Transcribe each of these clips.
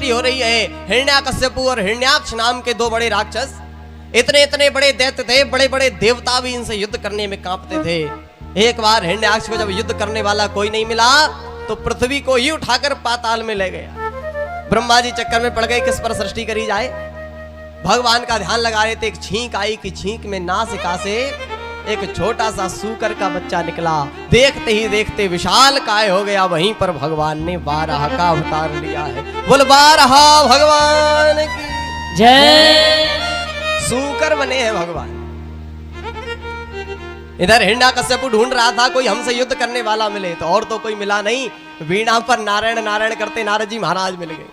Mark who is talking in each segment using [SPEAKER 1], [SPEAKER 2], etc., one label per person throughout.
[SPEAKER 1] स्तुति हो रही है। हिरण्याकश्यपु और हिरण्याक्ष नाम के दो बड़े राक्षस, इतने इतने बड़े दैत्य थे, बड़े बड़े देवता भी इनसे युद्ध करने में कांपते थे। एक बार हिरण्याक्ष को जब युद्ध करने वाला कोई नहीं मिला तो पृथ्वी को ही उठाकर पाताल में ले गया। ब्रह्मा जी चक्कर में पड़ गए, किस पर सृष्टि करी जाए। भगवान का ध्यान लगा रहे थे, एक छींक आई कि छींक में नासिका से एक छोटा सा सूकर का बच्चा निकला। देखते ही देखते विशाल काय हो गया। वहीं पर भगवान ने बारह का अवतार लिया है। बोल बारह भगवान की
[SPEAKER 2] जय।
[SPEAKER 1] सूकर बने हैं भगवान। इधर हिरण्याकश्यपु ढूंढ रहा था कोई हमसे युद्ध करने वाला मिले, तो और तो कोई मिला नहीं। वीणा पर नारायण नारायण करते नारद जी महाराज मिल गए।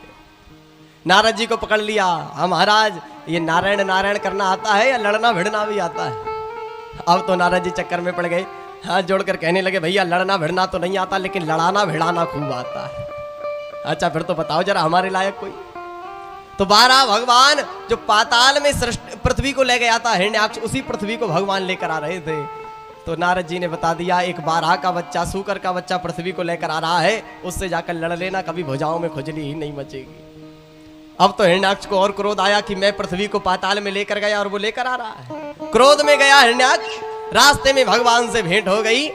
[SPEAKER 1] नारद जी को पकड़ लिया। हाँ महाराज, ये नारायण नारायण करना आता है या लड़ना भिड़ना भी आता है? अब तो नारद जी चक्कर में पड़ गए, हाथ जोड़कर कहने लगे भैया लड़ना भिड़ना तो नहीं आता, लेकिन लड़ाना भिड़ाना खूब आता है। अच्छा फिर तो बताओ जरा हमारे लायक कोई। तो बारह भगवान जो पाताल में पृथ्वी को ले गया था हिरण्याक्ष, उसी पृथ्वी को भगवान लेकर आ रहे थे। तो नारद जी ने बता दिया एक बारह का बच्चा, सूकर का बच्चा पृथ्वी को लेकर आ रहा है, उससे जाकर लड़ लेना, कभी भुजाओं में खुजली ही नहीं मचेगी। अब तो हिरण्याक्ष को और क्रोध आया कि मैं पृथ्वी को पाताल में लेकर गया और वो लेकर आ रहा है। क्रोध में गया हिरण्याक्ष, रास्ते में भगवान से भेंट हो गई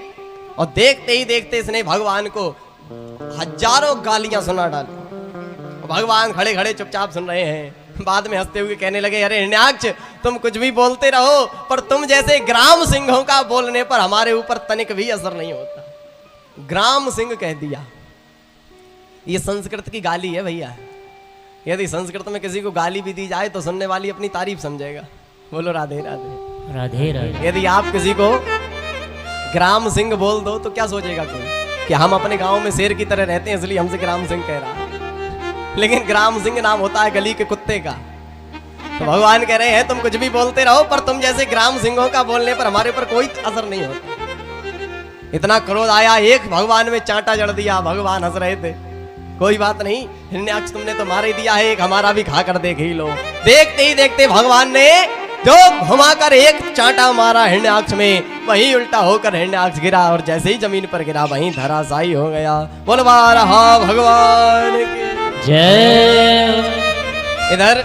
[SPEAKER 1] और देखते ही देखते इसने भगवान को हजारों गालियां सुना डाली। भगवान खड़े खड़े चुपचाप सुन रहे हैं। बाद में हंसते हुए कहने लगे अरे हिरण्याक्ष तुम कुछ भी बोलते रहो, पर तुम जैसे ग्राम सिंहों का बोलने पर हमारे ऊपर तनिक भी असर नहीं होता। ग्राम सिंह कह दिया। ये संस्कृत की गाली है भैया। यदि संस्कृत में किसी को गाली भी दी जाए तो सुनने वाली अपनी तारीफ समझेगा। बोलो राधे राधे।
[SPEAKER 2] राधे राधे।
[SPEAKER 1] यदि आप किसी को ग्राम सिंह बोल दो तो क्या सोचेगा कोई कि हम अपने गांव में शेर की तरह रहते हैं इसलिए हमसे ग्राम सिंह कह रहा है। लेकिन ग्राम सिंह नाम होता है गली के कुत्ते का। तो भगवान कह रहे हैं तुम कुछ भी बोलते रहो, पर तुम जैसे ग्राम सिंहों का बोलने पर हमारे ऊपर कोई असर नहीं होता। इतना क्रोध आया, एक भगवान में चांटा जड़ दिया। भगवान हंस रहे थे। कोई बात नहीं हिरण्याक्ष तुमने तो मार ही दिया है, एक हमारा भी खा कर देख ही लो। देखते ही देखते भगवान ने जो घुमाकर एक चांटा मारा हिरण्याक्ष में, वहीं उल्टा होकर हिरण्याक्ष गिरा और जैसे ही जमीन पर गिरा वहीं धराशायी हो गया। बोल बारहा भगवान की
[SPEAKER 2] जय।
[SPEAKER 1] इधर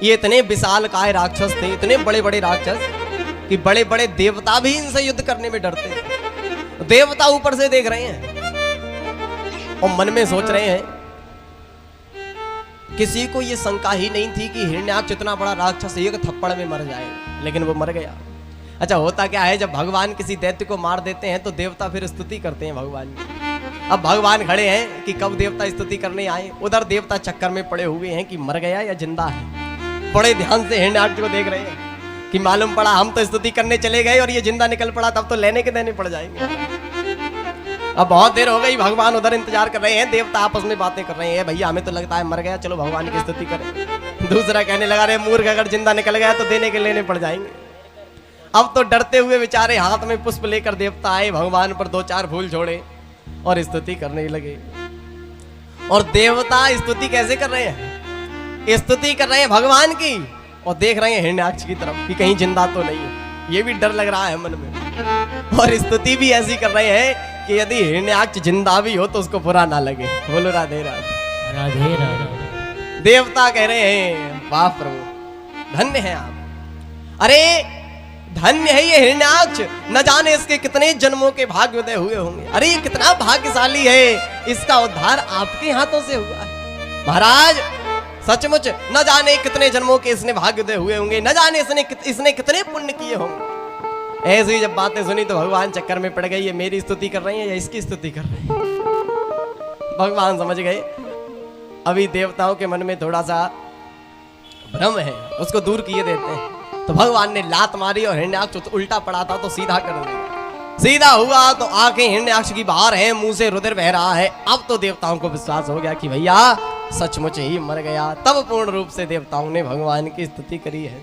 [SPEAKER 1] ये इतने विशाल काय राक्षस थे, इतने बड़े बड़े राक्षस कि बड़े बड़े देवता भी इनसे युद्ध करने में डरते थे। देवता ऊपर से देख रहे हैं और मन में सोच रहे हैं। किसी को ये शंका ही नहीं थी कि हिरण्याक्ष इतना बड़ा राक्षस एक थप्पड़ में मर जाएगा, लेकिन वो मर गया। अच्छा होता क्या है, जब भगवान किसी दैत्य को मार देते हैं तो देवता फिर स्तुति करते हैं भगवान की। अब भगवान खड़े हैं कि कब देवता स्तुति करने आए। उधर देवता चक्कर में पड़े हुए हैं कि मर गया या जिंदा है। बड़े ध्यान से हिरण्याक्ष को देख रहे हैं कि मालूम पड़ा हम तो स्तुति करने चले गए और ये जिंदा निकल पड़ा, तब तो लेने के देने पड़ जाएंगे। अब बहुत देर हो गई, भगवान उधर इंतजार कर रहे हैं। देवता आपस में बातें कर रहे हैं, भैया हमें तो लगता है मर गया, चलो भगवान की स्तुति करें। दूसरा कहने लगा रे मूर्ख, अगर जिंदा निकल गया तो देने के लेने पड़ जाएंगे। अब तो डरते हुए बेचारे हाथ में पुष्प लेकर देवता आए, भगवान पर दो चार फूल छोड़े और स्तुति करने लगे। और देवता स्तुति कैसे कर रहे हैं? स्तुति कर रहे हैं भगवान की और देख रहे हैं हिरण्याक्ष की तरफ कि कहीं जिंदा तो नहीं है। ये भी डर लग रहा है मन में। और स्तुति भी ऐसी कर रहे हैं कि यदि हिरण्याक्ष जिंदा भी हो तो उसको बुरा ना लगे। बोलो राधे राधे।
[SPEAKER 2] राधे राधे।
[SPEAKER 1] देवता कह रहे हैं वाह प्रभु धन्य है आप। अरे धन्य है ये हिरण्याक्ष, न जाने इसके कितने जन्मों के भाग्योदय हुए होंगे। अरे ये कितना भाग्यशाली है, इसका उद्धार आपके हाथों से हुआ है। महाराज सचमुच न जाने कितने जन्मों के इसने भाग्योदय हुए होंगे, न जाने इसने कितने पुण्य किए होंगे। ऐसी ही जब बातें सुनी तो भगवान चक्कर में पड़ गई, ये मेरी स्तुति कर रहे हैं या इसकी स्तुति कर रहे हैं। भगवान समझ गए अभी देवताओं के मन में थोड़ा सा भ्रम है, उसको दूर किए देते हैं। तो भगवान ने लात मारी और हिरण्याक्ष उल्टा पड़ा था तो सीधा कर दिया। सीधा हुआ तो आंखें हिरण्याक्ष की बाहर है, मुंह से रुधिर बह रहा है। अब तो देवताओं को विश्वास हो गया कि भैया सचमुच ही मर गया। तब पूर्ण रूप से देवताओं ने भगवान की स्तुति करी है।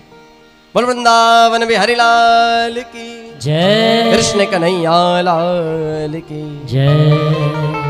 [SPEAKER 1] बोल वृंदावन बिहारी लाल की
[SPEAKER 2] जय।
[SPEAKER 1] कृष्ण कन्हैया लाल की
[SPEAKER 2] जय।